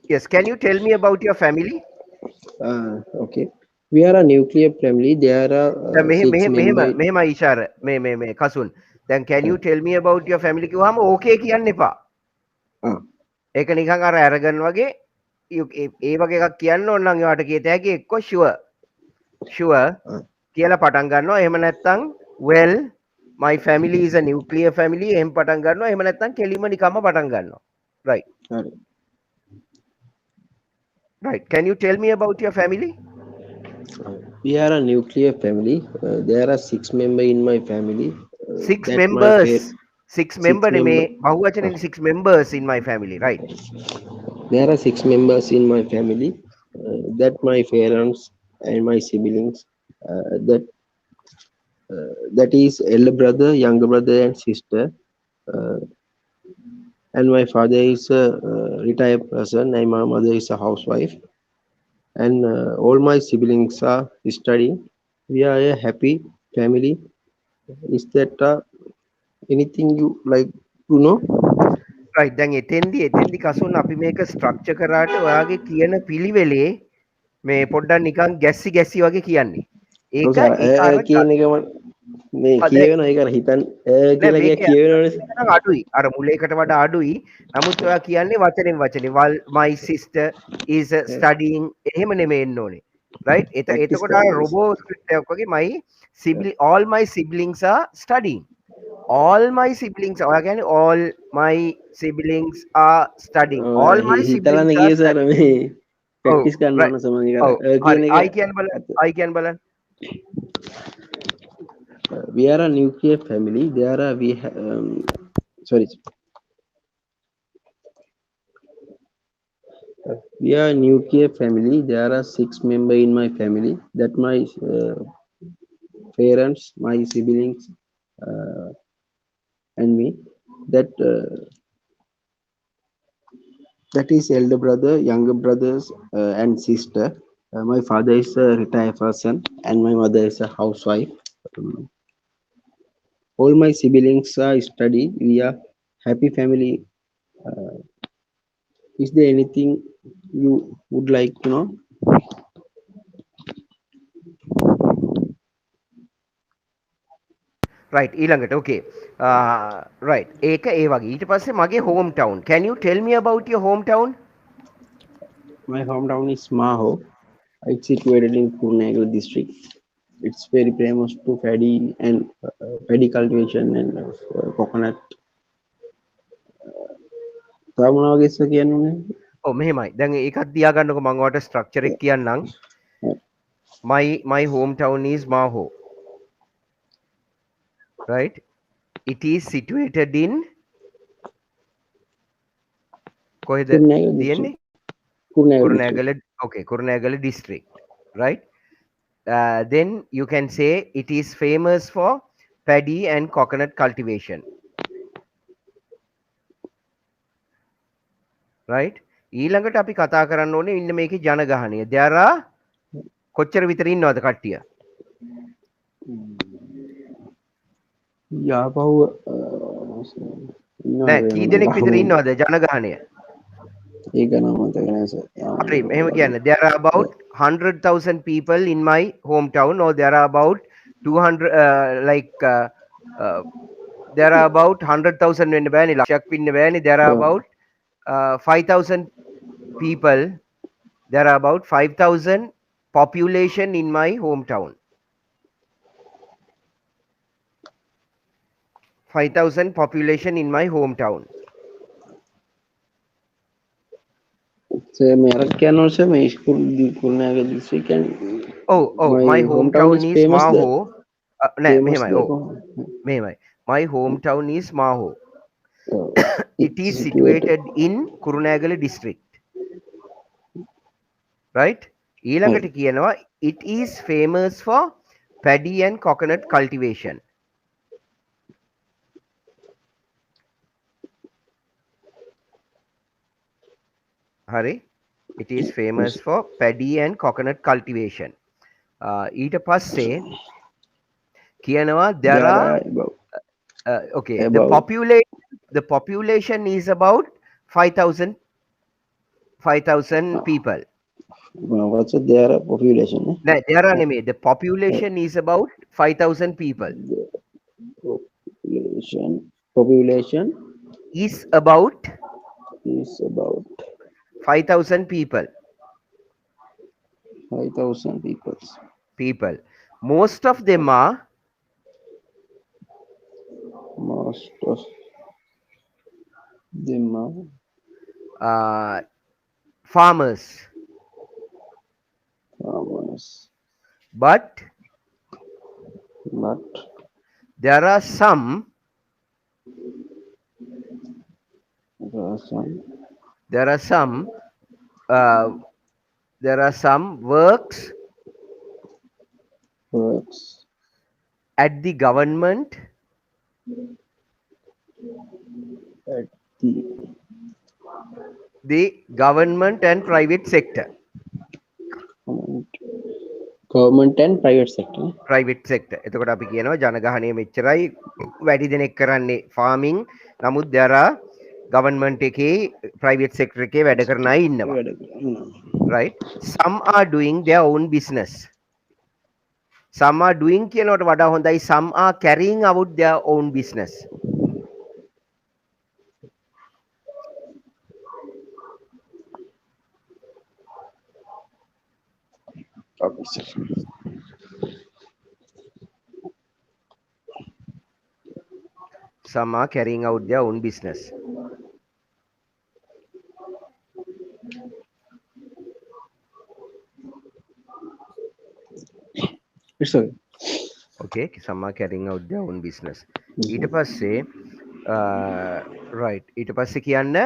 Yes, can you tell me about your family? Okay. We are a nuclear family. There are six members. මෙහෙම ඉෂාර මේ කසුන් දැන් can you tell me about your family කිව්වහම okay කියන්න එපා. Uh, ඒක නිකන් අර අරගන් වගේ ඒ වගේ එකක් කියන්න ඕන නම් ඒවට කියත හැකි එක්ක sure uh, කියලා පටන් ගන්නවා. එහෙම නැත්නම් well my family is a nuclear family එහෙම පටන් ගන්නවා. එහෙම නැත්නම් කෙලිම නිකම්ම පටන් ගන්නවා. Right. uh, Right. Can you tell me about your family? we are a nuclear family. There are six members in my family. Six That my members. Six six member member. නෙමේ බහුවචනෙන් six members in my family. Right. There are six members in my family. That my parents and my siblings. That is elder brother, younger brother, and sister. Uh, and my father is a retired person, and my mother is a housewife. And all my siblings are studying. We are a happy family. Is that anything you like to know? Right දැන් එතෙන්දි කසුන් අපි මේක structure කරාට ඔයාගේ කියන පිළිවෙලේ මේ පොඩ්ඩක් නිකන් ගැස්සි වගේ කියන්නේ. ඒක ඒක අර කියන එකම මේ කියවෙන ඒක හිතන් නෑ කියලා මේක කියවෙනවනේ. නම් අඩුයි. අර මුලේකට වඩා අඩුයි. නමුත් ඔයා කියන්නේ වචනෙන් my sister is studying එහෙම නෙමෙයි එන්න ඕනේ. right ප්‍රැක්ටිස් එතකොට අර කරන්න. රොබෝ ස්ක්‍රිප්ට් එකක් වගේ all my siblings are studying. all my siblings ඔයා කියන්නේ all my siblings are studying. all my හිතලන්න siblings are ගිය සර studying. මේ ඔව් ප්‍රැක්ටිස් කරන්න right ඕන සමහර ඔව් කියන හරි එක I කියන්න බලන්න we are a nuclear family. There are sorry, we are a nuclear family. There are six members in my family. That my parents, my siblings, uh, and me. That that is elder brother, younger brothers, and sister. My father is a retired person, and my mother is a housewife. Um, all my siblings are study. We are happy family. Uh, is there anything you would like to know? right ඊළඟට okay right ඒක ඒ වගේ ඊට පස්සේ මගේ home town can you tell me about your home town My hometown is Maho. It's situated in Kurnagal district. It's very famous to paddy and paddy cultivation and coconut. Tamanagesa කියන්නේ ඔව් මෙහෙමයි දැන් ඒකත් තියාගන්නකො මම ඔයාලට ස්ට්‍රක්චර් එක කියන්නම් my home town is Maho right it is situated in කොහෙද Kurnagal තියෙන්නේ district. Kurnagal district. Kurunegala okay Kurunegala district right then you can say it is famous for paddy and coconut cultivation right ඊළඟට අපි කතා කරන්න ඕනේ ඉන්න මේකේ ජනගහනය there are කොච්චර විතර ඉන්නවද කට්ටිය යාපහුව නෑ කී දෙනෙක් විතර ඉන්නවද ජනගහනය ඒක නම් මතක නෑ සර්. හරි මෙහෙම කියන්න there are about 100,000 people in my hometown or there are about 200 there are about 100,000 වෙන්න බෑනේ ලක්ෂයක් වෙන්න බෑනේ there are about 5,000 people there are about 5,000 population in my hometown 5,000 population in my hometown මෙරක් කියනවා සර් මේ Kurnagal district and my hometown is famous Maho නෑ famous මෙහෙමයි there. මෙහෙමයි my hometown is Maho it is It's situated in Kurunegala district right ඊළඟට කියනවා it is famous for paddy and coconut cultivation හරි it is famous for paddy and coconut cultivation ඊට පස්සේ කියනවා there are okay about the population is about 5,000 5,000 people. What's their population? No, there are නෙමෙයි. The population is about 5,000 people. Population Is about is about 5,000 people. 5,000 people. People. Most of them are Most of them are farmers, farmers, but but there are some some there are some uh, there are some works works at the government at the and private sector. government, government and private sector. Private sector. එතකොට අපි කියනවා ජනගහනය මෙච්චරයි වැඩි දෙනෙක් කරන්නේ ෆාමින්. නමුත් there are government එකේ private sector එකේ වැඩ කරන අය ඉන්නවා. Right? Some are doing their own business. Some are doing කියනවට වඩා හොඳයි some are carrying out their own business. Okay, sir. Some are carrying out their own business. It's okay. Okay, some are carrying out their own business. ඊට පස්සේ right ඊට පස්සේ කියන්න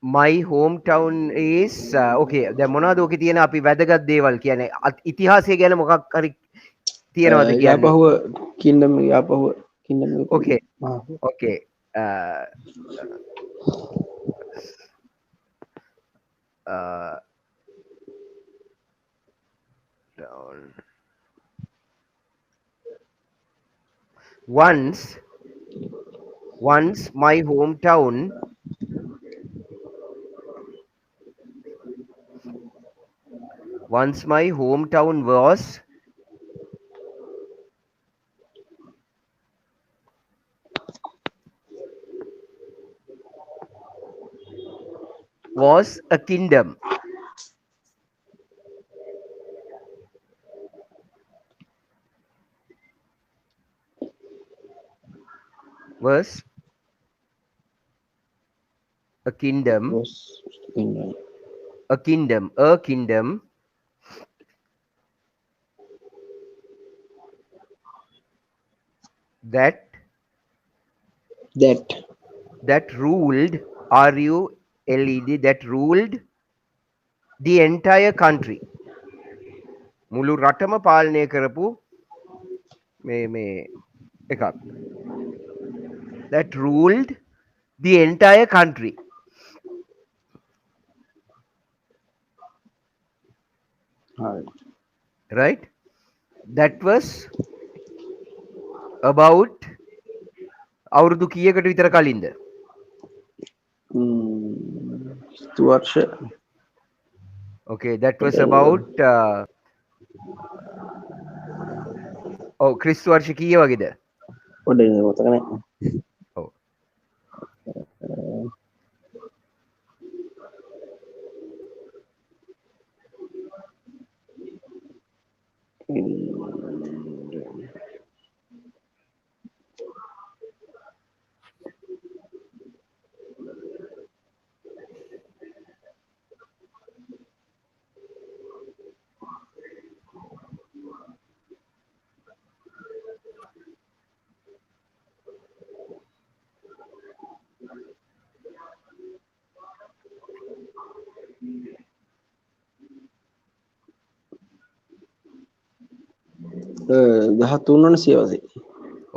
my hometown is okay දැන් මොනවද ඔකේ තියෙන අපි වැදගත් දේවල් කියන්නේ ඉතිහාසය ගැන මොකක් හරි තියනවද කියන්නේ Yapahuwa kingdom, Yapahuwa kingdom. okay okay down once my hometown was a kingdom. Was a kingdom. Was kingdom. A kingdom. That ruled RULED that ruled the entire country. මුළු රටම පාලනය කරපු මේ එකක්. That ruled the entire country. Right? That was about අවුරුදු කීයකට විතර කලින්ද? Stuartsha. Okay, that was about ක්‍රිස්තු වර්ෂ කීය වගේද? පොඩ්ඩක් මතක නැහැ. ඔව්.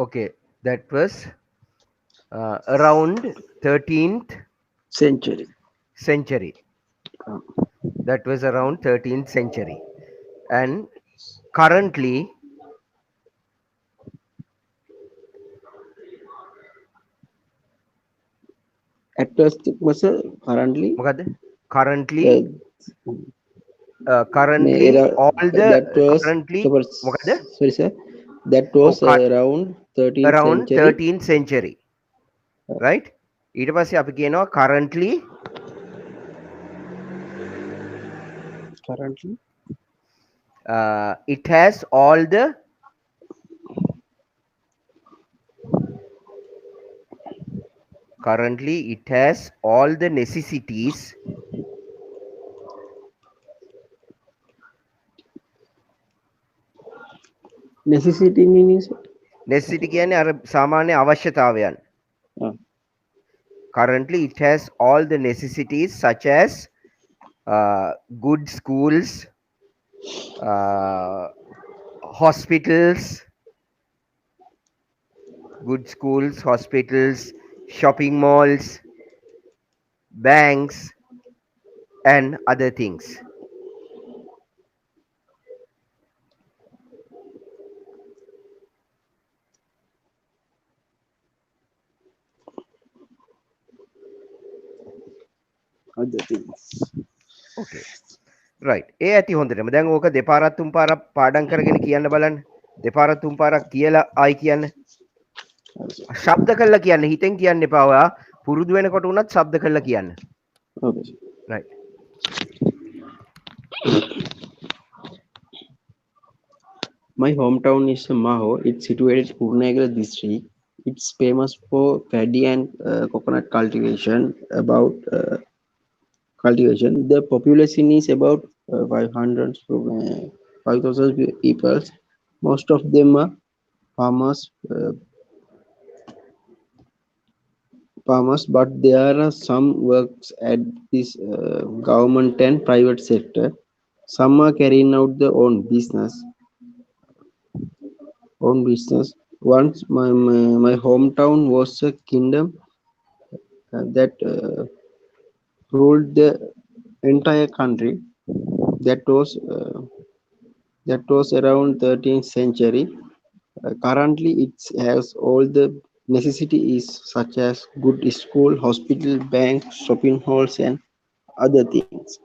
Okay, that was around 13th century. That was around 13th century. And currently at first was currently මොකද්ද? currently may all the that was currently මොකද sorry sir, that oh, was around 13th around century. 13th century, right? ඊට පස්සේ අපි කියනවා Currently it has all the currently it has all the necessities necessity means necessity කියන්නේ අර සාමාන්‍ය අවශ්‍යතාවයන්. uh, Currently it has all the necessities such as good schools, uh, hospitals, good schools, hospitals, shopping malls, banks, and other things. other things. Okay. Right. ඒ ඇති හොඳටම. දැන් ඕක දෙපාරක් තුන් පාරක් පාඩම් කරගෙන කියන්න බලන්න. දෙපාරක් තුන් පාරක් කියලා ආයි කියන්න. ශබ්ද කරලා කියන්න. හිතෙන් කියන්න එපා. ඔයා පුරුදු වෙනකොට උනත් ශබ්ද කරලා කියන්න. Okay sir. Right. My hometown is Maho. It's situated in Purnagara district. It's famous for paddy and coconut cultivation. About cultivation, the population is about 500 to 5,000 people. Most of them are farmers, but there are some works at this government and private sector. Some are carrying out their own business. Once my hometown was a kingdom that ruled the entire country. That was uh, that was around 13th century. Currently, it has all the necessities such as good school, hospital, bank, shopping halls, and other things.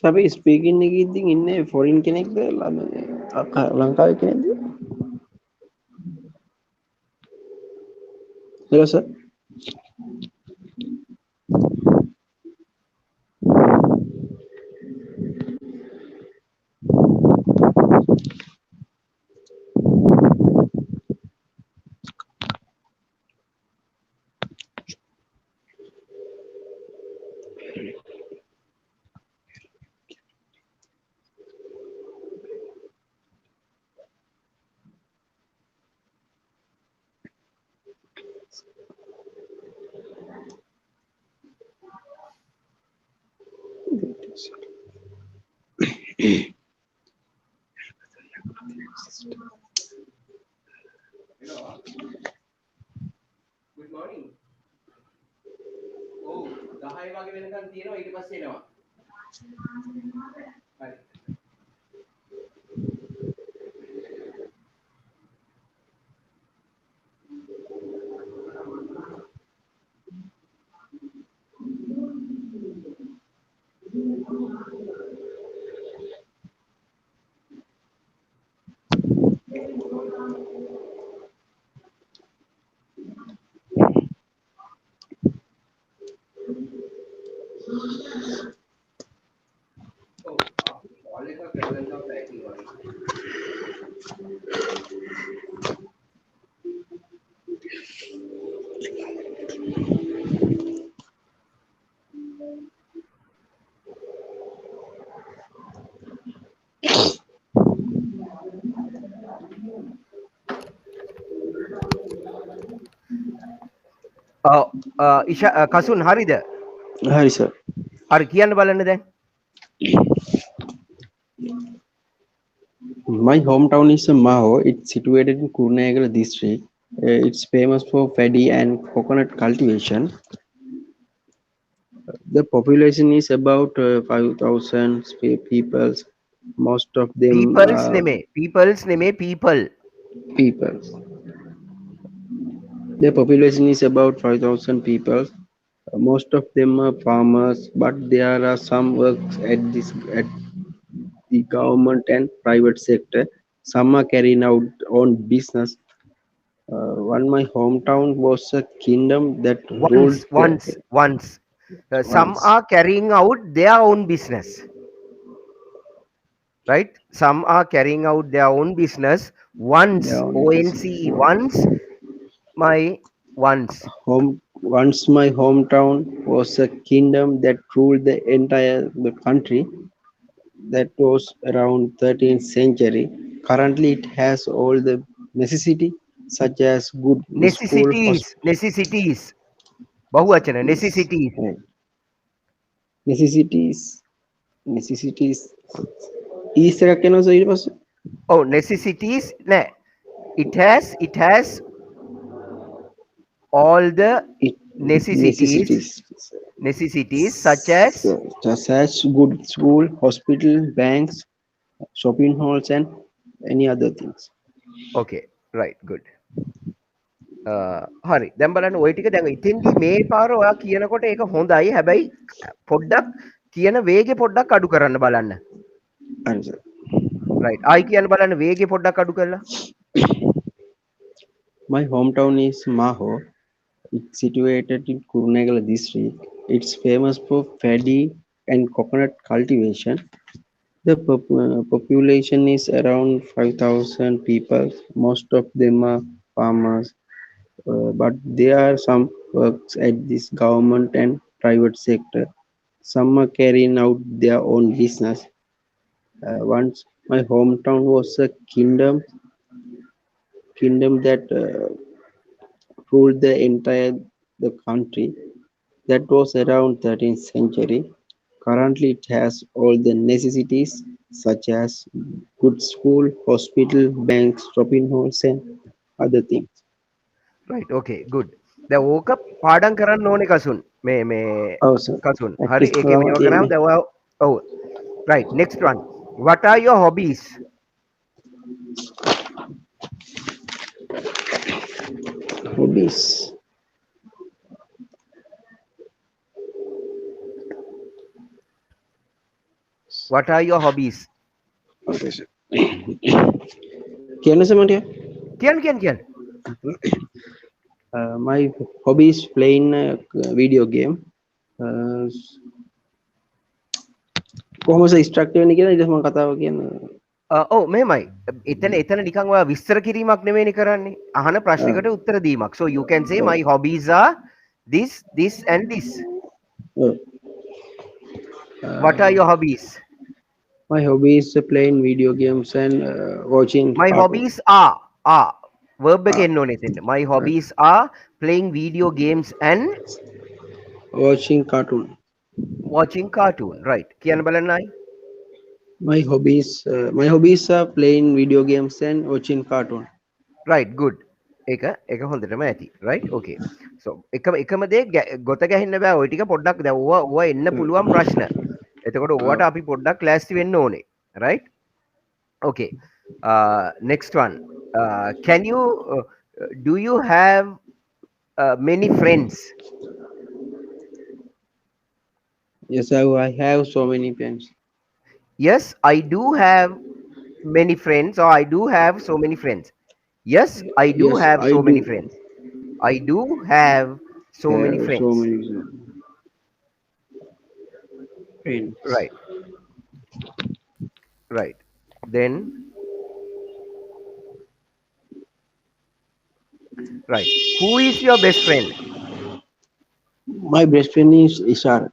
So, අපි speaking එකේ ඉතින් ඉන්නේ foreign කෙනෙක්ද ලංකාවේ කෙනෙක්ද? Hello sir. Good morning. ඔව් 10 වගේ වෙනකන් තියෙනවා ඊට පස්සේ එනවා. හරි. කසුන් හරිද? Hi, sir. හරි කියන්න බලන්න දැන්. My hometown is Maho. It's situated in Kurunegala district. It's famous for paddy and coconut cultivation. The population is about 5,000 people. Most of them Peoples are නෙමේ. Peoples නෙමේ people. people. The population is about 5,000 people. Most of them are farmers, but there are some works at the government and private sector. Some are carrying out own business. One my hometown was a kingdom that ruled Once. Some once. are carrying out their own business. Right? Some are carrying out their own business. Their Once, own ONCE, business. once. Once my hometown was a kingdom that ruled the country. That was around 13th century. Currently, it has all the necessity such as good school, Necessities. बहुवचन, hospitals, necessities. necessities, necessities. Is එකක් කියනවා sir ඊට පස්සේ? Oh, necessities. Nah. It has all the It necessities such as such as good school, hospital, banks, shopping halls, and any other things. okay, right, good. හරි දැන් බලන්න ওই ටික දැන් ඉතින්දී මේ පාර ඔයා කියනකොට ඒක හොඳයි හැබැයි පොඩ්ඩක් කියන වේගෙ පොඩ්ඩක් අඩු කරන්න බලන්න. Answer. right ආයි කියන්න බලන්න වේගෙ පොඩ්ඩක් අඩු කරලා. My hometown is Maho. It's situated in Kurunegala district. It's famous for paddy and coconut cultivation. The population is around 5,000 people. Most of them are farmers, but there are some works at this government and private sector. Some are carrying out their own business. Once my hometown was a kingdom that ruled the country. That was around 13th century. Currently, it has all the necessities such as good school, hospital, banks, shopping halls, and other things. right okay good දැන් ඕක පාඩම් කරන්න ඕනේ කසුන් මේ Oh, sir. Kasun හරි Practice ඒකේ කරනවා මේව කරාම තියෙන්නේ. දැන් ඔයා ඔව් right next one what are your hobbies? Hobbies. what are your hobbies? Okay, sir. කියන්න සර් මට? කියන්න My hobby is playing a video game. කොහොමද ස්ට්‍රක්චර් වෙන්නේ කියලා ඊට පස්සේ මම කතාව කියන්න. ඔව් මෙහෙමයි එතන නිකන් ඔයා විස්තර කිරීමක් නෙවෙයිනේ කරන්නේ අහන ප්‍රශ්නයකට උත්තර දීමක් so you can say my hobbies are this and this. What are your hobbies? My hobby is playing video games and watching My cartoon. hobbies are verb එක එන්න ඕනේ එතෙන්ට. My hobbies are playing video games and watching cartoon. watching cartoon. Right. කියන්න බලන්න ආයි. My hobbies are playing video games and watching cartoon. Right, good. ඒක හොඳටම ඇති. Right? Okay. So එකම දේ ගොත ගැහෙන්න බෑ. ওই ටික පොඩ්ඩක් දැන් ඕවා එන්න පුළුවන් ප්‍රශ්න. එතකොට ඕවට අපි පොඩ්ඩක් ලෑස්ති වෙන්න ඕනේ. Right? Okay. Next one. Can you do you have many friends? Yes, I have so many friends. Yes, I do have many friends, or I do have so many friends. Yes, I do Yes, have I so do many friends. I do have so many have so friends. many friends. Right, right. Then, right. Who is your best friend? My best friend is Ishar.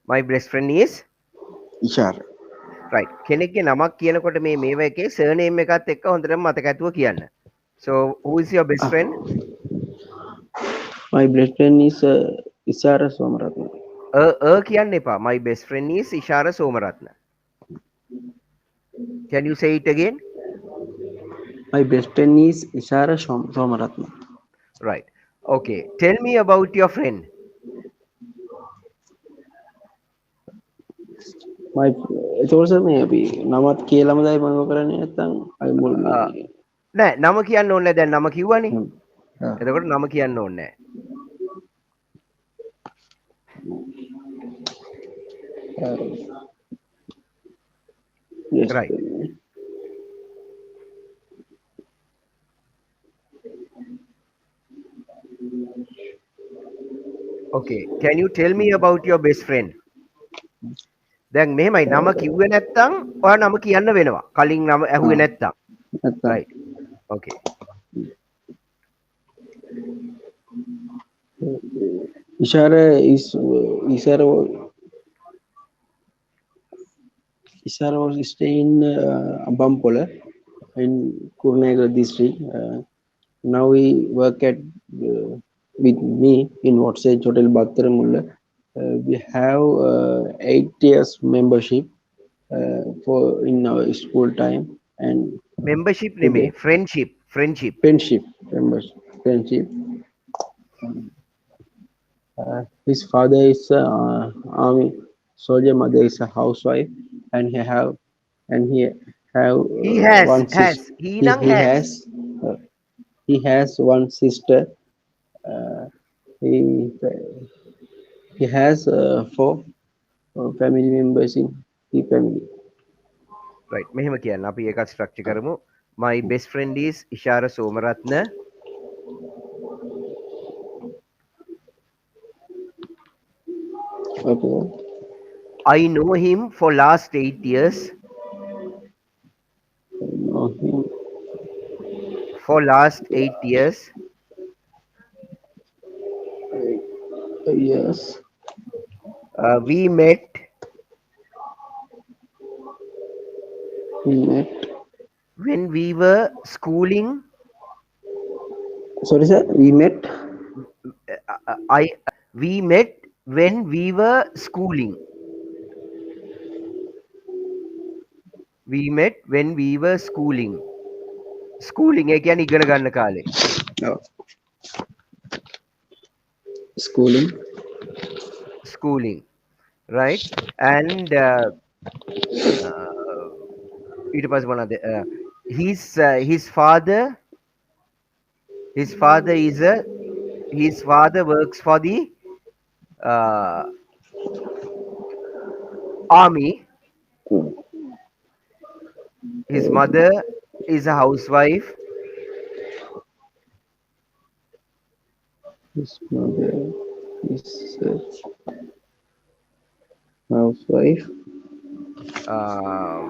My best friend is Ishar. right. කෙනෙක්ගේ නමක් කියනකොට මේව එකේ surname එකත් එක්ක හොඳටම මතක ඇතුව කියන්න. So, who is your best Ah, friend? my best friend is Ishar Somaratna. කියන්න එපා. My best friend is Ishara Somaratna. Can you say it again? My best friend is Ishara Somaratna. Right. Okay. Tell me about your friend. My එතකොට sir මේ අපි නමත් කියලාම දයි මම කරන්නේ නැත්නම් අය මුල් මේ Uh, නෑ නම කියන්න ඕනේ දැන් නම කිව්වනේ. ආ එතකොට නම කියන්න ඕනේ yes නෑ. Right. Okay. Can you tell me about your best friend? දැන් මෙහෙමයි නම කිව්වේ නැත්තම් ඔයා නම කියන්න වෙනවා. කලින් නම ආ ඇහුවේ නැත්තම්. නැත්නම් Right. Okay. Ishara is Ishara Ishara was staying in Bampola in Kurnagar district. Now we work at with me in Wattsage Hotel Battaramulla. We have 8 years membership for in our school time and Membership today නෙමෙයි. Friendship. Friendship. friendship membership friendship. His father is army soldier, mother is a housewife, and he have He has. one Has. sister. He He nang he has. has uh, he has one sister. Uh, he he has four family members in the family. Right. මෙහෙම කියන්න. අපි ඒකත් structure කරමු. My best friend is Ishara Somaratna. Okay. I know him for last 8 years. Know him. For last 8 years. Yes. We met We met. when we were schooling. Sorry, sir. We met. I We met when we were schooling. We met when we were schooling. Schooling ඒ කියන්නේ ඉගෙන ගන්න කාලේ. Oh, schooling. Schooling. Right? And ඊට පස්සේ මොනවද? His father is a his father works for the uh, army. His mother is a housewife. His mother is a housewife. Um,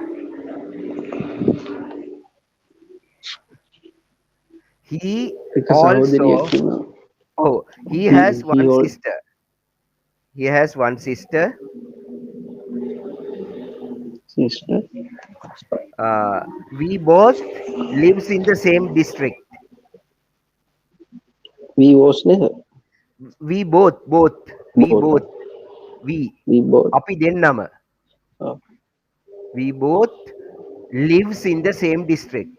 he එක සහෝදරියක් also තියෙනවා. he He has he one all sister. He has one sister. sister. We both lives in the same district. We was never We we both. both we We both. අපි දෙන්නම Oh, we both lives in the same district.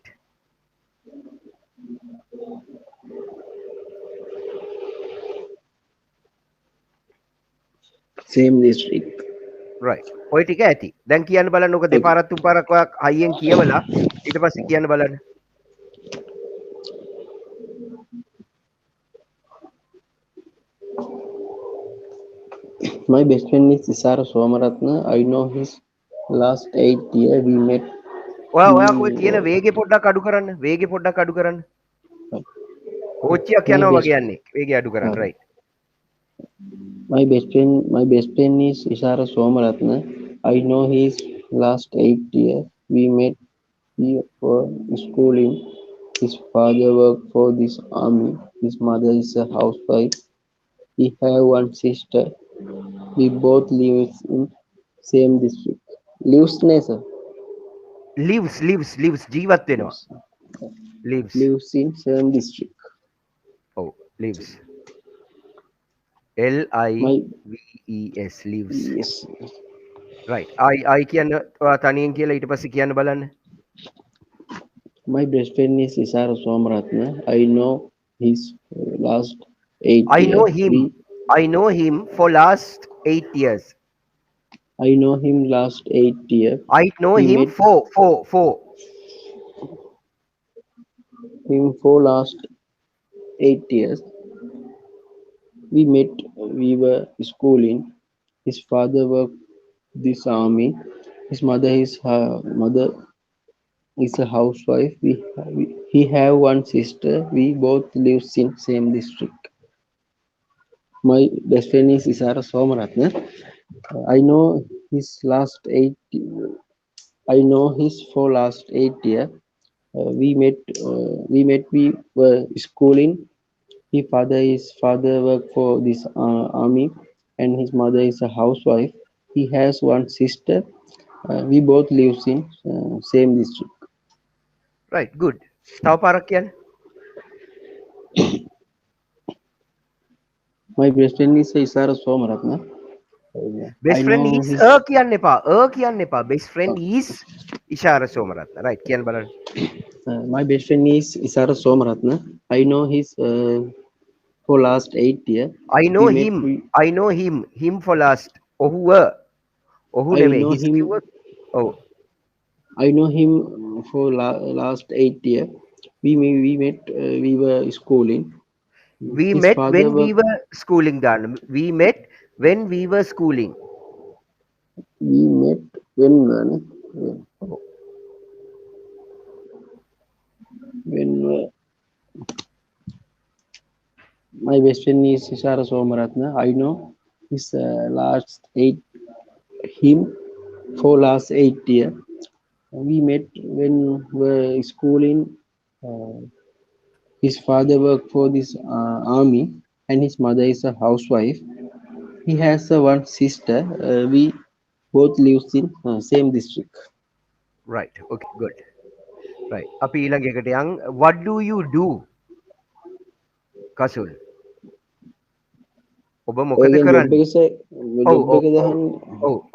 same district. Right. ඔය ටික ඇති. දැන් කියන්න බලන්න ඔක Okay. දෙපාරක් තුන් පාරක් ඔයා හයියෙන් කියවලා ඊට පස්සේ කියන්න බලන්න. My best friend is Isara Somaratna. I know his last 8 year we met. ඔයා We ඔය තියෙන were, වේගෙ පොඩ්ඩක් අඩු කරන්න. වේගෙ පොඩ්ඩක් අඩු කරන්න. කෝච්චියක් my යනවා best වගේ යන්නේ. වේගය අඩු කරන්න. uh, right. my best friend is Isara Somaratna. I know his last 8 year we met. We were schooling. His father worked for this army. His mother is a housewife. He have one sister. We both live in same district. Lives ne sir? lives ජීවත් වෙනවා. Lives. lives. Lives in same district. ඔව් lives. L I My V E S lives. yes. right. I කියන්න ඔයා තනියෙන් කියලා ඊට පස්සේ කියන්න බලන්න. My best friend is Isara Somaratna. I know his last eight I year. know him. We I know him for last 8 years. I know him last 8 year. I know We him met for him for last 8 years. We met. We were schooling. His father worked this army. His mother is her mother is a housewife. He have one sister. We both lives in same district. My best friend is Isara Somaratna. I know his last 8. I know his for last 8 year. We met. We were schooling. His father worked for this army, and his mother is a housewife. He has one sister. We both lives in same district. right. good. තව පාරක් කියන්න. My best friend is Isara Somaratna. best I friend know is his කියන්න එපා. කියන්න එපා. best friend is ඉෂාර Somaratne. right. කියන්න බලන්න. my best friend is Isara Somaratna. I know his for last 8 year. I know We met. him. I know him. Him for last. ඔහුව. ඔහු I නෙමෙයි. know his him. කිව්වොත් ඔව්. I know him for last 8 year. We met. We were schooling. We His met father when we worked. were schooling දාන්න. We met when we were schooling. We met when ඔව්. when my best friend is Isara Somaratna. I know his last 8 him for last 8 year. We met when we were schooling. Uh, his father worked for this army, and his mother is a housewife. He has one sister. We both lives in same district. right. okay good. right. අපි ඊළඟ එකට යන්. what do you do? කසුල්. ඔබ මොකද Again, job කරන්නේ? ඔව් job ඔව් එක ඔව් දහන්.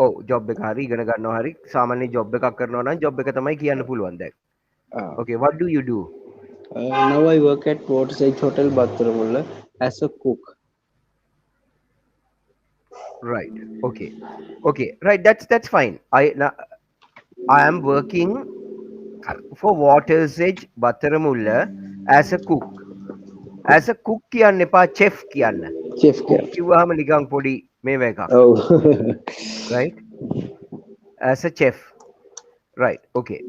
ඔව් ජොබ් එක හරි ඉගෙන ගන්නවා හරි සාමාන්‍ය ජොබ් එකක් කරනවා නම් ජොබ් එක තමයි කියන්න පුළුවන් දැන්. okay what do you do? Now I work at Waterside Hotel, Battaramulla as a cook. right. okay right. that's fine. I am working for Water's Edge Battaramulla as a cook. as a cook කියන්න එපා chef කියන්න. Chef cook cat. කිව්වහම නිකන් පොඩි මේව එකක්. Oh. right. as a chef. right. okay.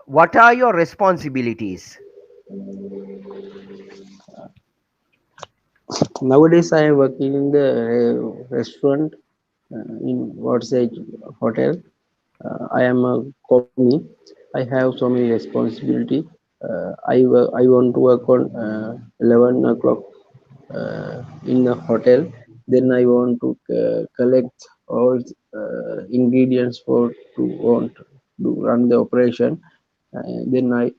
What are your responsibilities? Nowadays I am working in the restaurant in Waterside Hotel. I am a company. I have so many responsibility. I want to work on 11 o'clock in the hotel. Then I want to collect all ingredients for to want to run the operation. Then I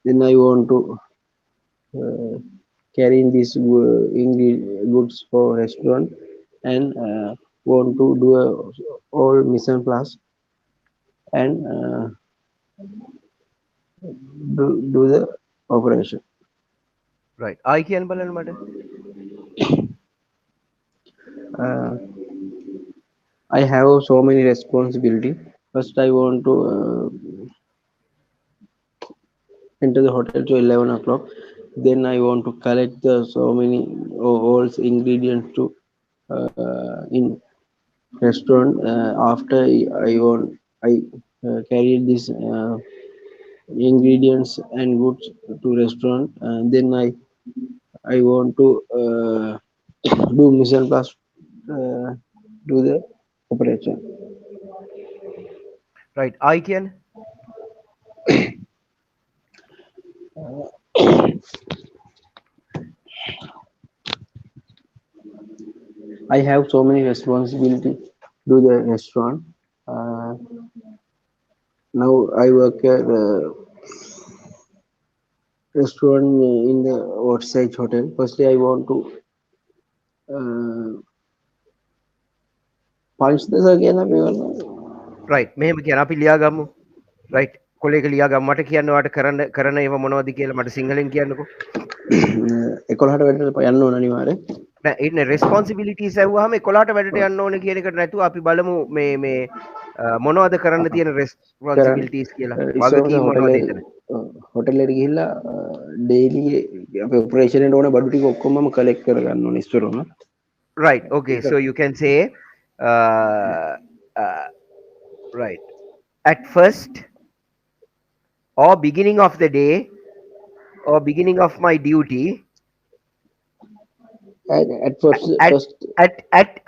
then I want to uh, carrying these goods for restaurant, and want to do all mise en place, and do the operation. right. I කියන්න බලන්න මට. uh, I have so many responsibility. First I want to enter the hotel to 11 o'clock. Then I want to collect the so many all ingredients to in restaurant. After I carried this ingredients and goods to restaurant, and then I want to do mission plus do the operation. Right. I can. I have so many responsibility to the restaurant. Uh, Now I work at restaurant in the outside hotel. Firstly, I want to punch this again. Right. මෙහෙම කියන අපි ලියා ගමු. Right. කොලේක ලියා ගමු. මට කියන්න ඔයාලට කරන ඒවා මොනවද කියලා මට සිංහලෙන් කියන්නකෝ. 11ට වැඩට යන්න ඕන අනිවාර්යෙන්. නෑ ඉන්න responsibilities ඇහුවාම 11ට වැඩට යන්න ඕනේ කියන එකට නැතුව අපි බලමු මේ මොනවද කරන්න තියෙන responsibilities කියලා. වගකීම් මොනවද එතන? හොටල් එකට ගිහිල්ලා ඩේලි අපේ ඔපරේෂන් එකට ඕන බඩු ටික ඔක්කොමම කලෙක්ට් කරගන්න ඕනේ ඉස්සරම. Right. Okay. So you can say, uh, uh, right. At first or beginning of the day or beginning of my duty, At first,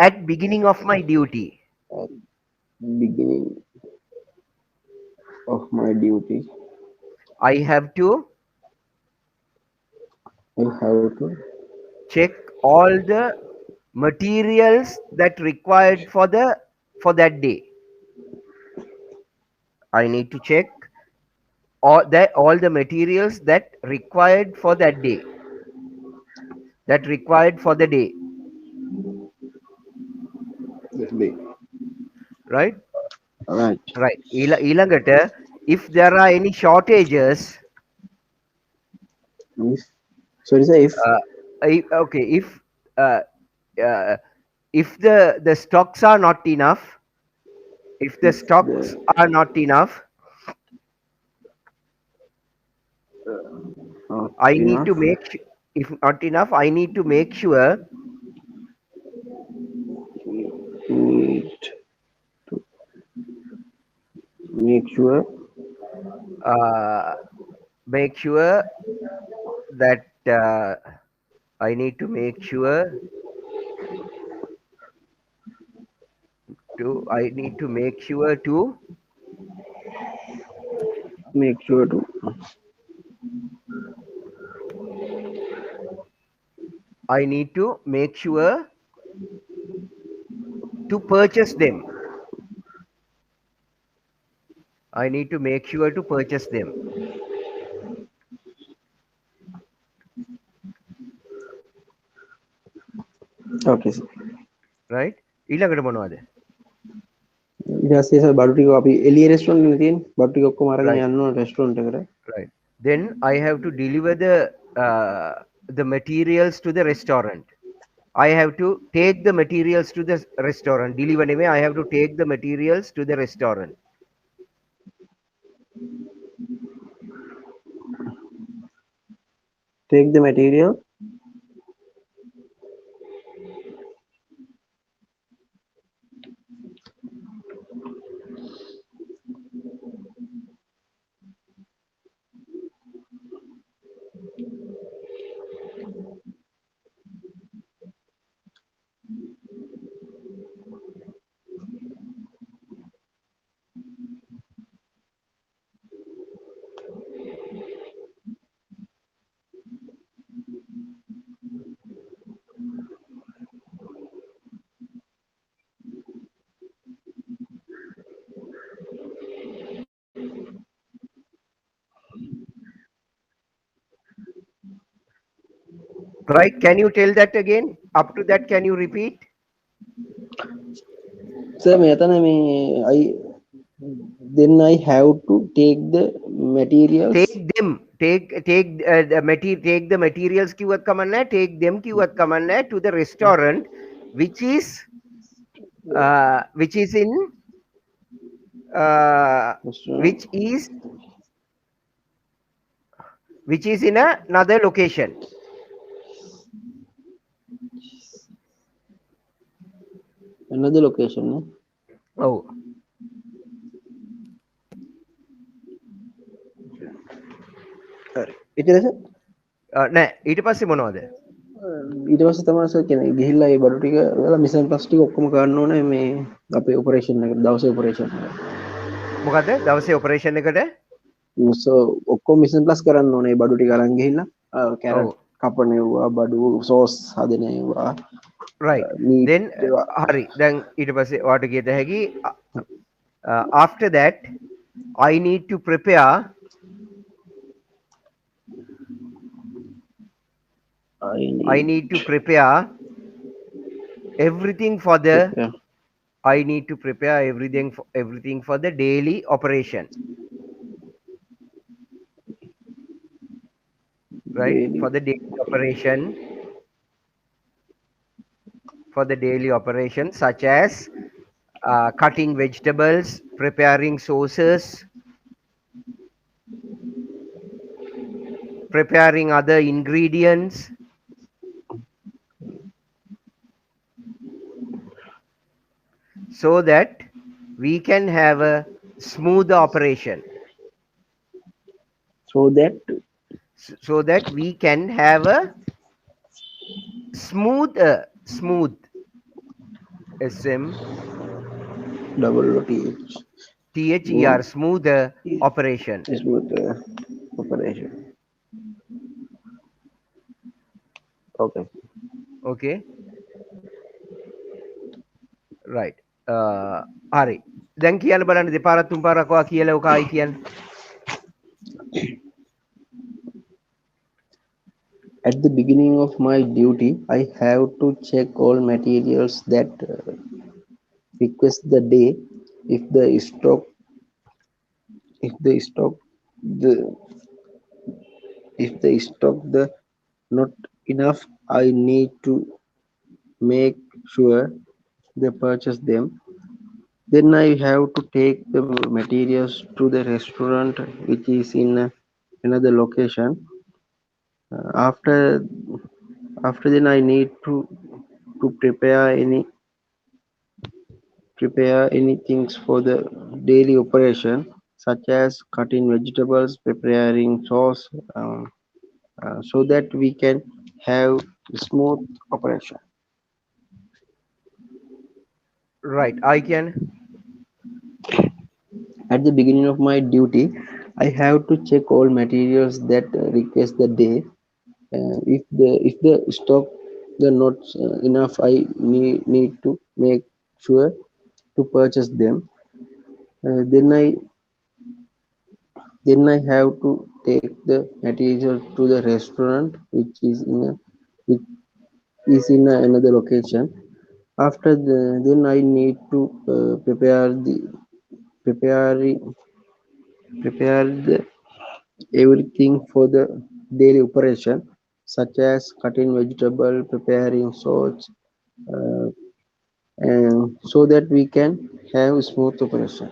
at beginning of my duty, at beginning of my duty, I have to check all the materials that required for that day. I need to check all the materials that required for that day. That required for the day. Right? Right. Right. ඊළඟට if there are any shortages, sorry sir, okay, uh, if the stocks are not enough, if the stocks are not enough, I need to make if not enough, I need to make sure make sure that I need to make sure to I need to make sure to I need to make sure to purchase them. I need to make sure to purchase them. Okay sir. Right? ඊළඟට මොනවද? ඊට බඩු ටික අපි එළිය restaurant එකේ තියෙන බඩු ටික ඔක්කොම අරගෙන යන්න ඕන රෙස්ටුරන්ට් එකට. Right. Then I have to deliver the materials to the restaurant. I have to take the materials to the restaurant. Deliver නෙමෙයි, I have to take the materials to the restaurant. Take the material. Right? Can you tell that again? Up to that, can you repeat? Sir, then I have to take the materials. Take them. Take the materials කිව්වත් කමන්නේ. Take them කිව්වත් කමන්නේ to the restaurant, which is in which is in another location. another location. No? ඔව් හරි. එච්චරද? නෑ ඊට පස්සේ මොනවද? ඊට පස්සේ තමයි සර් කියන්නේ ගිහිල්ලා ඒ බඩු ටික වල මිෂන් ප්ලස් ටික ඔක්කොම ගන්න ඕනේ මේ අපේ ඔපරේෂන් එක දවසේ ඔපරේෂන් එක. මොකද දවසේ ඔපරේෂන් එකට සෝ ඔක්කොම මිෂන් ප්ලස් කරන්න ඕනේ ඒ බඩු ටික අරන් ගිහිල්ලා කැරට් ඔව් කපනවා බඩු සෝස් හදනවා right මීට් then hari දැන් ඊට පස්සේ ඔයාට කියත හැකි after that I need to prepare I need to prepare everything for the I need to prepare everything for the daily operation right for the daily operation such as cutting vegetables, preparing sauces, preparing other ingredients, so that we can have a smooth operation. so that So that we can have a smooth SM double th THER smooth operation. smooth operation. Okay. Okay. Right. හරි. දැන් කියන්න බලන්න දෙපාරක් තුන් පාරක් ඔයා කියලා ඔක ආයි කියන්න. At the beginning of my duty, I have to check all materials that request the day. If the stock the if the stock the not enough, I need to make sure they purchase them. Then I have to take the materials to the restaurant, which is in another location. After then I need to prepare any things for the daily operation, such as cutting vegetables, preparing sauce, so that we can have smooth operation. Right. I can. At the beginning of my duty, I have to check all materials that request the day. If the stock the not enough, I need to make sure to purchase them. Then I have to take the material to the restaurant, which is in another location. Then I need to prepare the everything for the daily operation, such as cutting vegetable, preparing sauce, uh, and so that we can have smooth operation.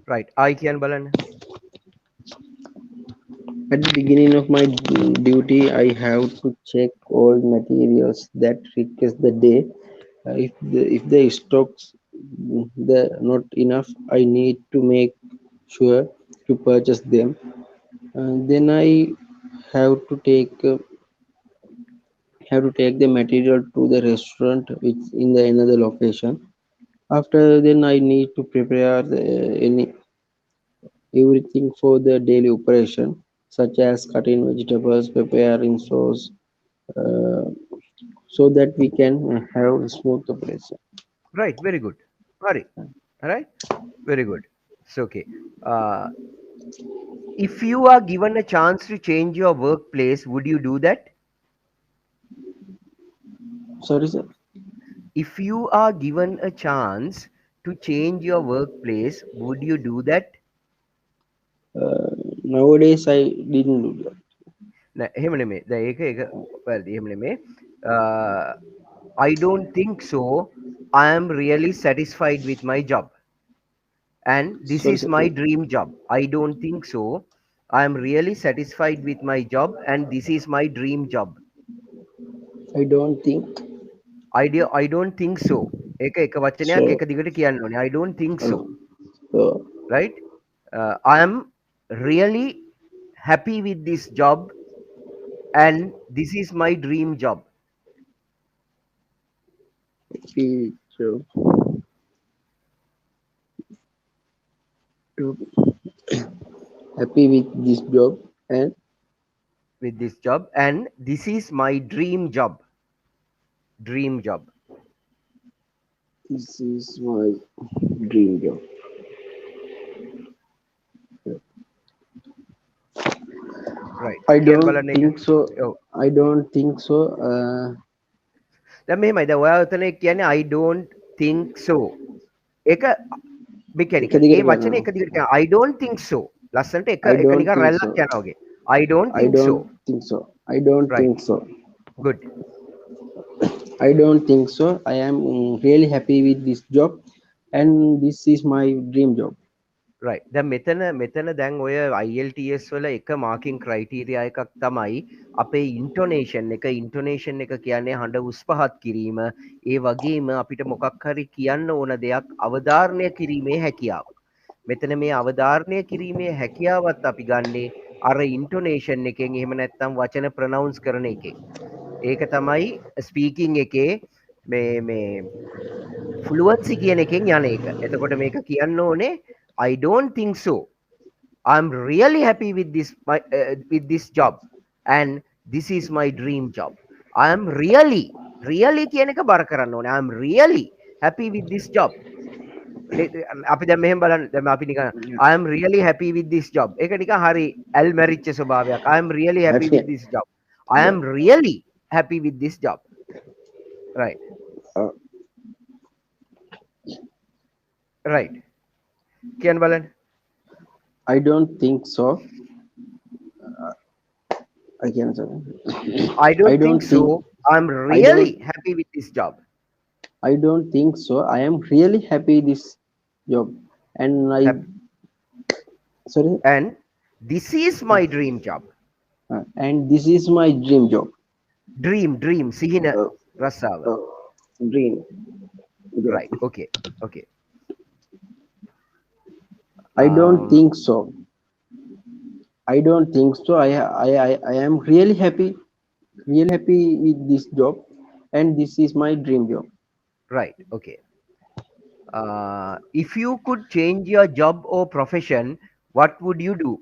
Right. I can බලන්න. At the beginning of my duty, I have to check all materials that request the day. If the stocks the not enough, I need to make sure to purchase them. Then I have to take the material to the restaurant, which in the another location. After then I need to prepare everything for the daily operation, such as cutting vegetables, preparing sauce, uh, so that we can have smooth operation. Right. Very good. Hari. Alright. Very good. So okay. If you are given a chance to change your workplace, would you do that? Sorry, sir. If you are given a chance to change your workplace, would you do that? Nowadays I didn't do that. නෑ එහෙම නෙමෙයි. දැන් ඒක වැරදි. එහෙම නෙමෙයි. I don't think so. I am really satisfied with my job. And this Sorry, is sir. my dream job. I don't think so. I am really satisfied with my job and this is my dream job. I don't think. I don't think so. ඒක එක වචනයක් So, එක දිගට කියන්න ඕනේ. I don't think so. so Right? I am really happy with this job and this is my dream job. happy to happy with this job, and With this job and this is my dream job. Dream job. this is my dream job. Right. I කියන්න don't බලන්න ඒක. think so. ඔව්. I don't think so. දැන් මෙහෙමයි. දැන් ඔයා උතන කියන්නේ I don't think so. ඒක මෙකැනිකල්. එක ඒ දිගට වචනේ කියනවා. එක දිගට කියනවා. I don't think so. ලස්සනට එක I එක don't නිකන් think රැල්ලක් so. යනවා වගේ. I don't I think so. don't think so. I don't Right. think so. Good. I don't think so. I am really happy with this job, and this is my dream job. right. දැන් මෙතන දැන් ඔය IELTS වල එක මාකින් criteria එකක් තමයි අපේ ඉන්ටොනේෂන් එක කියන්නේ හඬ උස් පහත් කිරීම. ඒ වගේම අපිට මොකක් හරි කියන්න ඕන දෙයක් අවධාරණය කිරීමේ හැකියාව. මෙතන මේ අවධාරණය කිරීමේ හැකියාවත් අපි ගන්නේ අර ඉන්ටොනේෂන් එකෙන් එහෙම නැත්නම් වචන ප්‍රොනවුන්ස් කරන එකෙන්. ඒක තමයි ස්පීකින් එකේ මේ ෆ්ලුවන්සි කියන එකෙන් යන එක. එතකොට මේක කියන්න ඕනේ I don't think so. I'm really happy with this job and this is my dream job. I am really කියන එක බර කරන්න ඕනේ. I am really happy with this job. අපි දැන් මෙහෙම බලන්න දැන් අපි නිකන් I am really happy with this job. ඒක නිකන් හරි ඇල් මැරිච්ච ස්වභාවයක්. I am really happy Happy. with this job. I am really happy with this job. Right. Uh, Right. කියන්න බලන්න. I don't think so. I can say. I don't I don't think so. I'm I really don't. happy with this job. I don't think so. I am really happy this job, and I Hap- sorry, And this is my dream job. and this is my dream job. Dream. Sihina Uh, Rasawa. dream job. Right. Okay. I don't Um, think so. I don't think so. I am really happy with this job, and this is my dream job. Right. Okay. If you could change your job or profession, what would you do?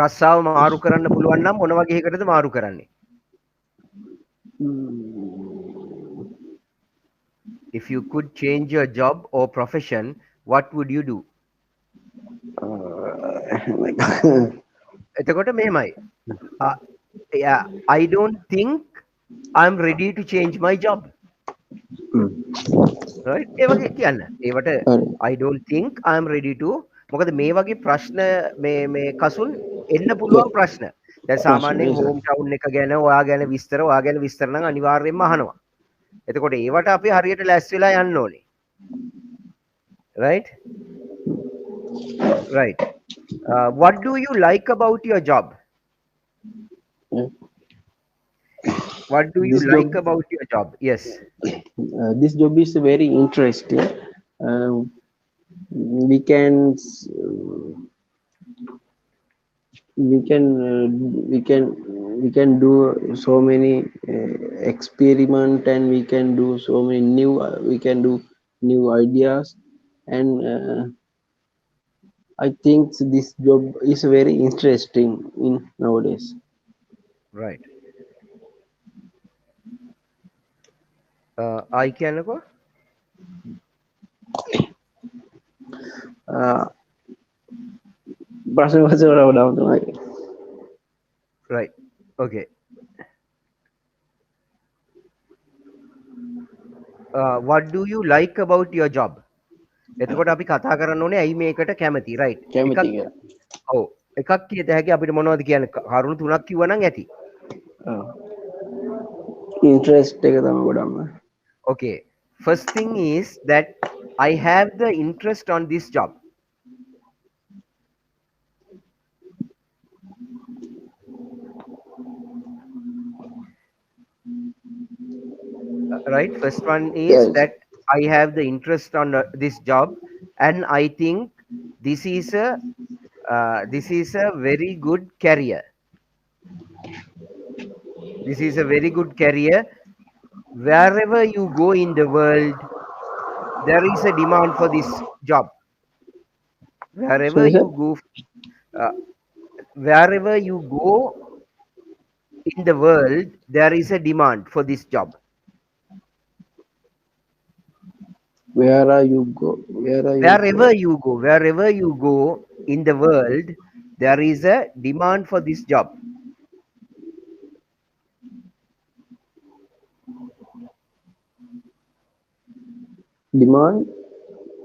රස්සාව මාරු කරන්න පුළුවන් නම් මොන වගේ එකකටද මාරු කරන්නේ? If you could change your job or profession, what would you do? එතකොට මෙහෙමයි. Yeah, I don't think I'm ready to change my job. Right? ඒ වගේ කියන්න. ඒවට I don't think I'm ready to මොකද මේ වගේ ප්‍රශ්න මේ කසුන් එන්න පුළුවන් ප්‍රශ්න. දැන් සාමාන්‍යයෙන් හෝම් ටවුන් එක ගැන ඔයා ගැන විස්තර නම් අනිවාර්යයෙන්ම අහනවා. එතකොට ඒවට අපි හරියට ලෑස්ති වෙලා යන්න ඕනේ. Right? Right. What do you like about your job? What do you This like job, about your job? Yes. this job is very interesting. We can we can we can do so many experiment, and we can do so many new we can do new ideas, and I think this job is very interesting in nowadays. Right. I කියන්නකෝ. ප්‍රශ්න වලට තමයි. Right. Okay. What do you like about your job? එතකොට අපි කතා කරන්න ඕනේ ඇයි මේකට කැමති, right? කැමති කියලා. ඔව්. එකක් කියත හැකි අපිට මොනවද කියන්නේ? කරුණු තුනක් කිව්වනම් ඇති. ඉන්ට්‍රස්ට් එක තමයි ගොඩක්ම. Okay. First thing is that I have the interest on this job. right? First one is Yes. that I have the interest on this job, and I think this is a very good career. This is a very good career. Wherever you go in the world, there is a demand for this job. Wherever Sorry, sir. you go, uh, wherever you go in the world, there is a demand for this job. Where are you go? Where are you Wherever go? you go, wherever you go in the world, there is a demand for this job. Demand.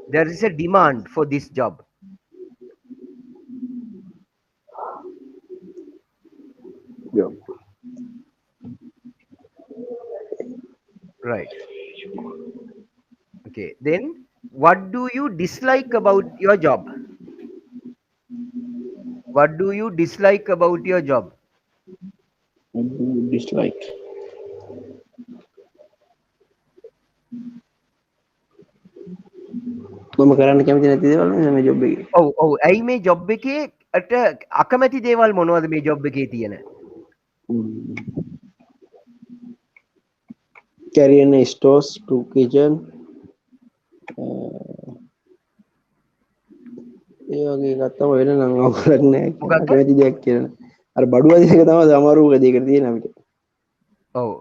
There is a demand for this job. Yeah. Right. Okay. Then, what do you dislike about your job? What do you dislike about your job? What do you dislike? මම කරන්න කැමති නැති දේවල් නේද මේ job එකේ. ඇයි මේ ජොබ් එකේ අකමැති දේවල් මොනවද මේ ජොබ් එකේ තියෙන? Carry in stores to kitchen. ඒ වගේ එකක් තමයි වෙන නම් අවුලක් නැහැ. මොකක්ද? කැමති දෙයක් කියලා. අර බඩු අදින එක තමයි අමාරු දෙයකට තියෙන අපිට. ඔව්.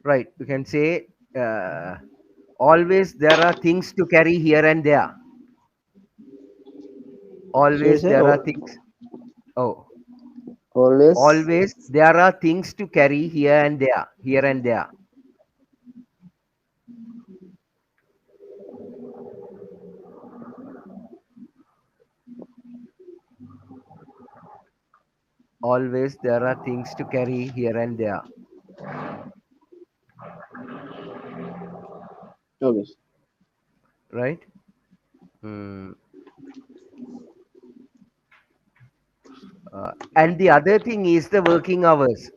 Right. You can say always there are things to carry here and there. Always sir, there are things. Oh, always always there are things to carry here and there. Here and there. Always there are things to carry here and there. okay. Right. Hmm. And the other thing is the working hours.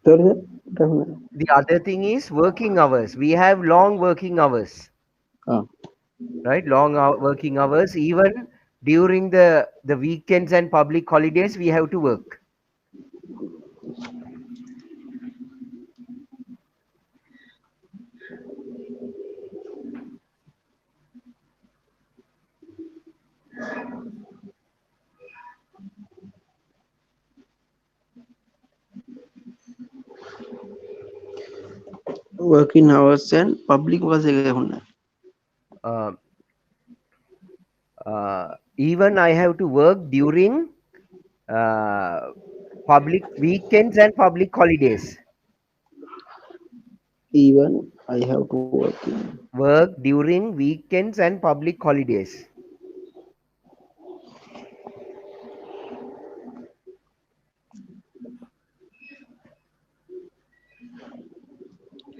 Sorry, sir. Definitely. The other thing is working hours. We have long working hours. Ah. Right. Long working hours. Even during the weekends and public holidays, we have to work. Working hours and public was Uh, Even I have to work during public weekends and public holidays. even I have to work in. Work during weekends and public holidays.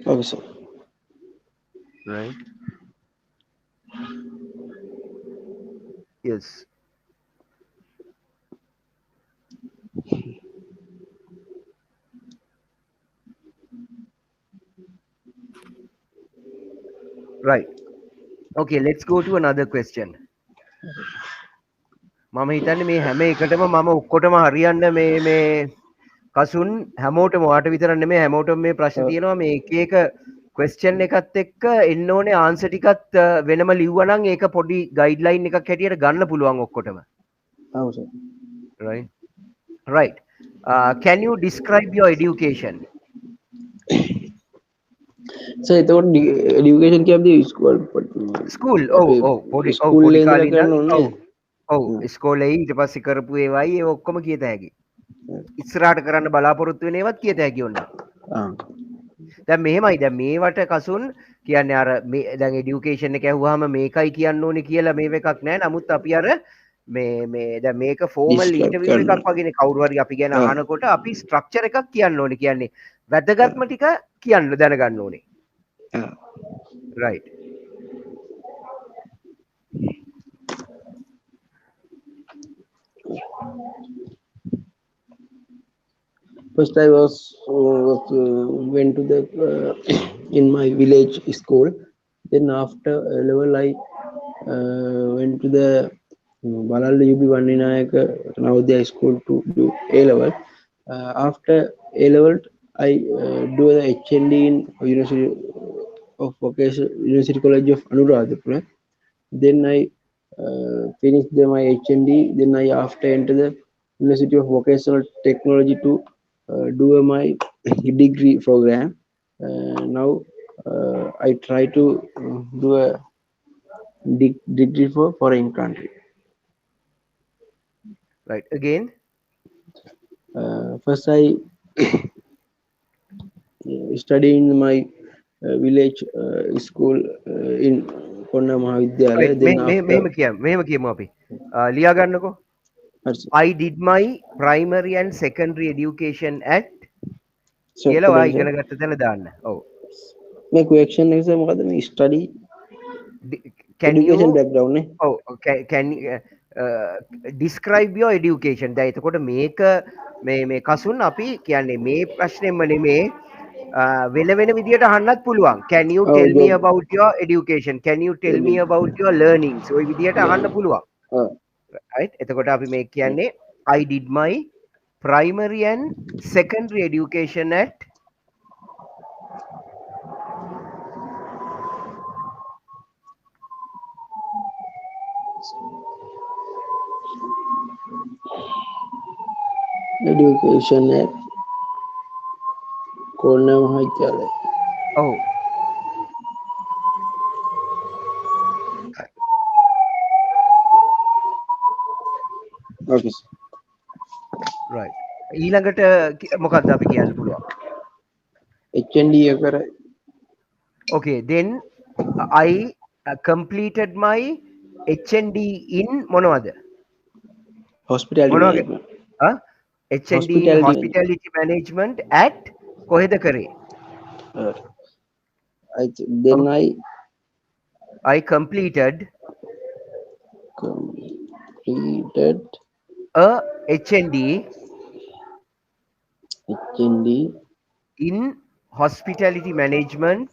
Okay, sir. Right. Yes. Right. Okay, let's go to another question. මම හිතන්නේ මේ හැම එකටම මම ඔක්කොටම හරියන්න මේ කසුන් හැමෝටම වාට විතර නෙමෙයි හැමෝටම මේ ප්‍රශ්න තියෙනවා මේ එක එක ක්වෙස්චන් එකත් එක්ක එන්න ඕනේ ආන්සර් ටිකත් වෙනම ලිව්වනම් ඒක පොඩි ගයිඩ්ලයින් එකක් හැටියට ගන්න පුළුවන් ඔක්කොටම. Oh, sir. Right. Right. Can you describe your education? So එතකොට education කියන්නේ school School. පොඩි school පොඩි ඉඳලා කාලේ කරන්න ඉඳන් ඕනේ. ඔව් ඉස්කෝලේ ඊට පස්සේ කරපු ඒවායි ඒ ඔක්කොම කියත හැකි. ඉස්සරහට කරන්න බලාපොරොත්තු වෙන ඒවත් කියත හැකි ඕන. දැන් මෙහෙමයි දැන් මේවට කසුන් කියන්නේ අර මේ දැන් এডুকেෂන් එක ඇහුවාම මේකයි කියන්න ඕනේ කියලා මේව එකක් නැහැ. නමුත් අපි අර මේ දැන් මේක ෆෝමල් ඉන්ටර්විව් එකක් වගේනේ කවුරු හරි අපි ගැන අහනකොට අපි ස්ට්‍රක්චර් එකක් කියන්න ඕනේ. කියන්නේ වැදගත්ම ටික කියන්න දැනගන්න ඕනේ. Ah, Right. first I went to the in my village school. Then after level I went to the Balal UB Vandinayaka Navodaya school to do A level. After A level, I do the HND in University of Vocation University College of Anuradhapura. Then I finished my HND. Then I after enter the University of Vocational Technology to do my degree program. Now I try to do a degree for foreign country. Right. Again. First I study in my village school in Konna Right. Mahavidyalaya. Then after මෙහෙම කියමු අපි. ලියා ගන්නකෝ. I did my primary and secondary education at කියලා ඔයා ඉගෙන ගත්ත තැන දාන්න. ඔව්. මේ question එක මොකද මේ study Can you education background නේ oh can describe your education. දැන් එතකොට මේක මේ කසුන් අපි කියන්නේ මේ ප්‍රශ්නෙම නෙමේ වෙන වෙන විදියට අහන්නත් පුළුවන්. Can you ඔව් tell me job about your education? Can you tell me about your learnings? ওই විදියට අහන්න පුළුවන්. Right? එතකොට අපි මේ කියන්නේ I did my primary and secondary education at education at Konna Mahavidyalaya. oh Okay sir. right. ඊළඟට මොකක්ද අපි කියන්න පුළුවන්. HND එක කරයි Okay, then I completed my HND in මොනවද? hospitality මොනවද? management. HND in Hospitality hospitality management at කොහෙද කරේ? then I completed completed a HND HND in hospitality management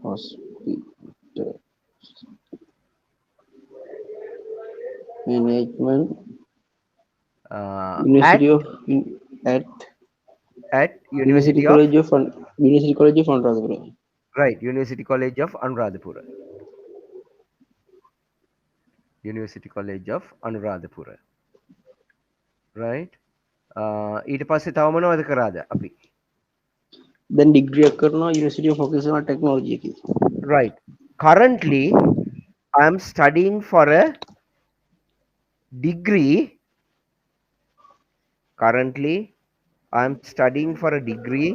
hospital management University of at University of College of University College of Anuradhapura. right University College of Anuradhapura. University College of Anuradhapura. Right. ඊට පස්සේ තව මොනවද කරාද අපි? Then degree එක කරනවා University of Vocational Technology එකේ. Right. Currently I am studying for a degree. Currently I am studying for a degree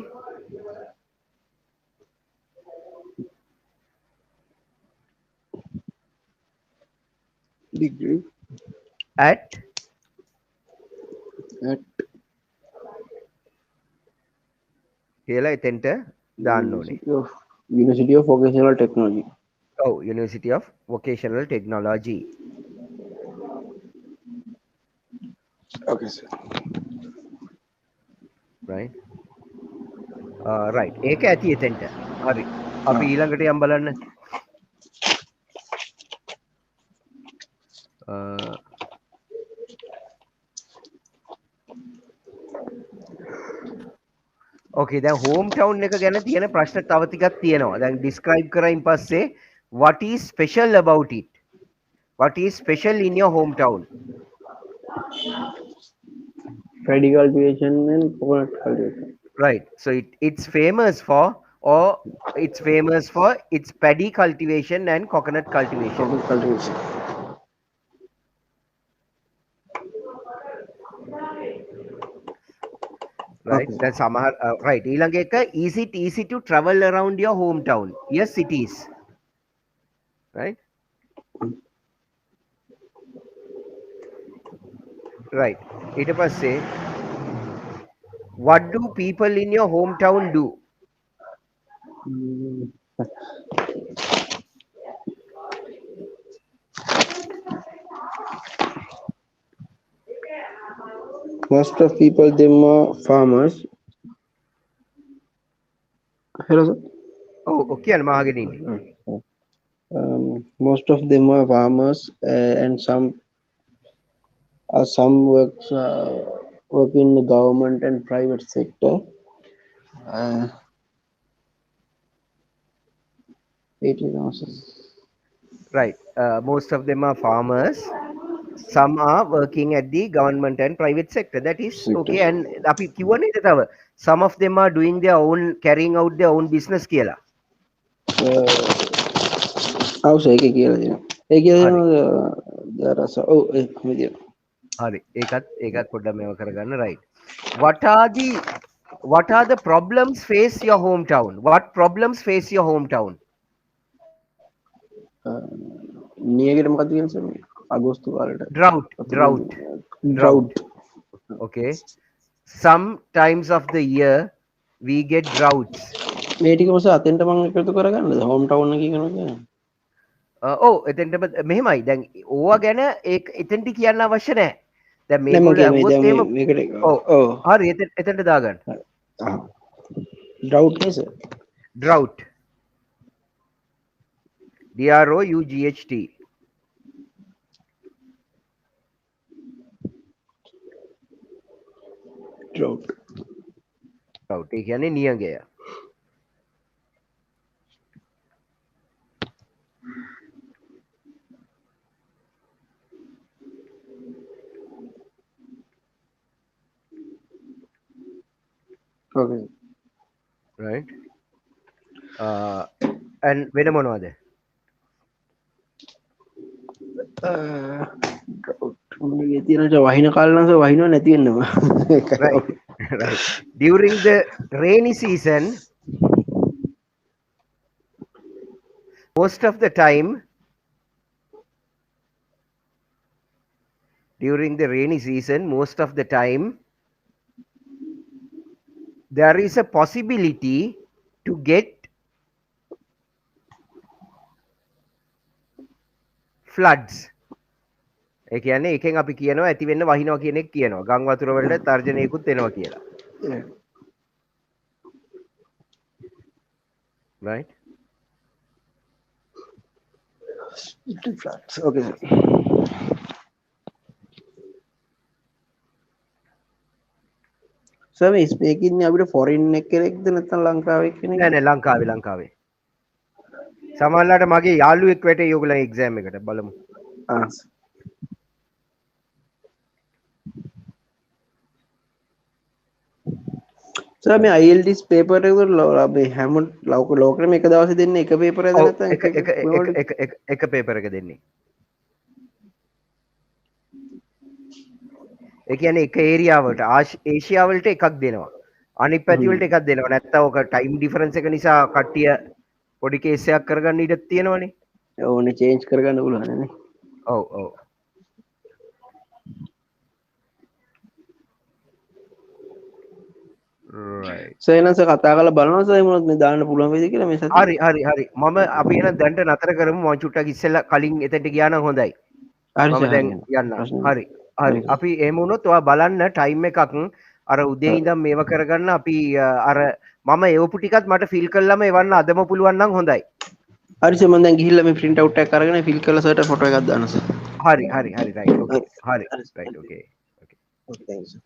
Degree at කියලා එතෙන්ට දාන්න ඕනේ. University of Vocational Technology. Oh, University of Vocational Technology. Okay sir. Right. Right. ඒක ඇති එතෙන්ට. හරි. අපි ඊළඟට යම් බලන්න. Okay, දැන් home town එක ගැන තියෙන ප්‍රශ්න තව ටිකක් තියෙනවා. දැන් describe කරයින් පස්සේ what is special about it? What is special in your hometown? Paddy cultivation and coconut cultivation. Right. So it's famous for its paddy cultivation and coconut cultivation. Coconut cultivation. Right. Okay. That's right. ඊළඟ එක is it easy to travel around your hometown? Yes, it is. Right. Right. ඊට පස්සේ what do people in your hometown do? Mm. Most of people them are farmers. Hello, sir. ඔව් කියන්න මහගෙන ඉන්නේ. Most of them are farmers, and some work in the government and private sector. 18,000. Right. Most of them are farmers. Some are working at the government and private sector. That is okay. And අපි කිව්වනේ තව some of them are doing their own, carrying out their own business කියලා. අවශ්‍ය ඒක කියලා දෙනවා. ඒ කියලා හරි. දෙනවා දරස. ඔව් ඒක මෙදින. හරි. ඒකත් පොඩ්ඩක් මේව කරගන්න. Right. What are the problems face your hometown? What problems face your hometown? නියගෙට මොකක්ද කියන්නේ sir? August කාලේට. Drought. Okay. Some times of the year we get droughts. මේ ටික මොකද අතෙන්ට මම එකතු කරගන්නද? හෝම් ටවුන් එකේ කරනවා කියන්නේ. ඔව් එතෙන්ට මෙහෙමයි. දැන් ඕවා ගැන එතෙන්ට කියන්න අවශ්‍ය නැහැ. දැන් නෑ මම මේගොල්ලෝ ඇහුවොත් එහෙම මේකට ඔව් හරි එතෙන්ට දාගන්න. ඩ්‍රවුට් නේ සර්. Drought. DROUGHT. ඩ්‍රවුට්. ඒ කියන්නේ නියඟය. Okay. Right. And වෙන මොනවද? මොනවද තියෙනවද වහින කාලේ නම් සර් වහිනව නැති වෙන්නම. Right. Right. During the rainy season, most of the time, there is a possibility to get floods. ඒ කියන්නේ එකෙන් අපි කියනවා ඇති වෙන්න වහිනවා කියන එක කියනවා. ගම් වතුර වලට තර්ජනයකුත් එනවා කියලා. Right? flats. Okay sir. Sir මේ ස්පීකින් අපිට ෆොරින් එක කෙනෙක්ද නැත්නම් ලංකාවේ කෙනෙක්ද? නෑ ලංකාවේ. සමහරවිට මගේ යාළුවෙක් වැටේ ඔයගොල්ලෝ එක්සෑම් එකට බලමු. සර් මේ IELTS පේපර් එක මේ හැම ලෝකෙම එක දවසේ දෙන්නේ එක පේපර් එකද නැත්නම් එක පේපර් එක දෙන්නේ. ඒ කියන්නේ එක ඒරියාවලට ඒෂියා වලට එකක් දෙනවා. අනිත් පැති වලට එකක් දෙනවා. නැත්නම් ඔක ටයිම් ඩිෆරන්ස් එක නිසා කට්ටිය පොඩි කේස් එකක් කරගන්න ඉඩ තියෙනවනේ. ඕනේ චේන්ජ් කරගන්න පුළුවන් නේ. ඔව්. Right. සේනස කතා කරලා බලනවා සර් මොනවද මේ දාන්න පුළුවන් වේද කියලා මේ සතියේ. හරි. මම අපි එහෙනම් දැන්ට නතර කරමු. මම චුට්ටක් ඉස්සෙල්ලා කලින් එතනට ගියා නම් හොඳයි. මම දැන් යන්න. හරි. අපි එහෙම වුණොත් ඔයා බලන්න ටයිම් එකක් අර උදේ ඉඳන් මේව කරගන්න අපි අර මම එවපු ටිකත් මට ෆිල් කළාම එවන්න අදම පුළුවන් නම් හොඳයි. හරි සර් මම දැන් ගිහිල්ලා මේ print out එකක් අරගෙන ෆිල් කරලා සර්ට ෆොටෝ එකක් දාන්න සර්. හරි right okay. හරි right okay. Okay thank you sir.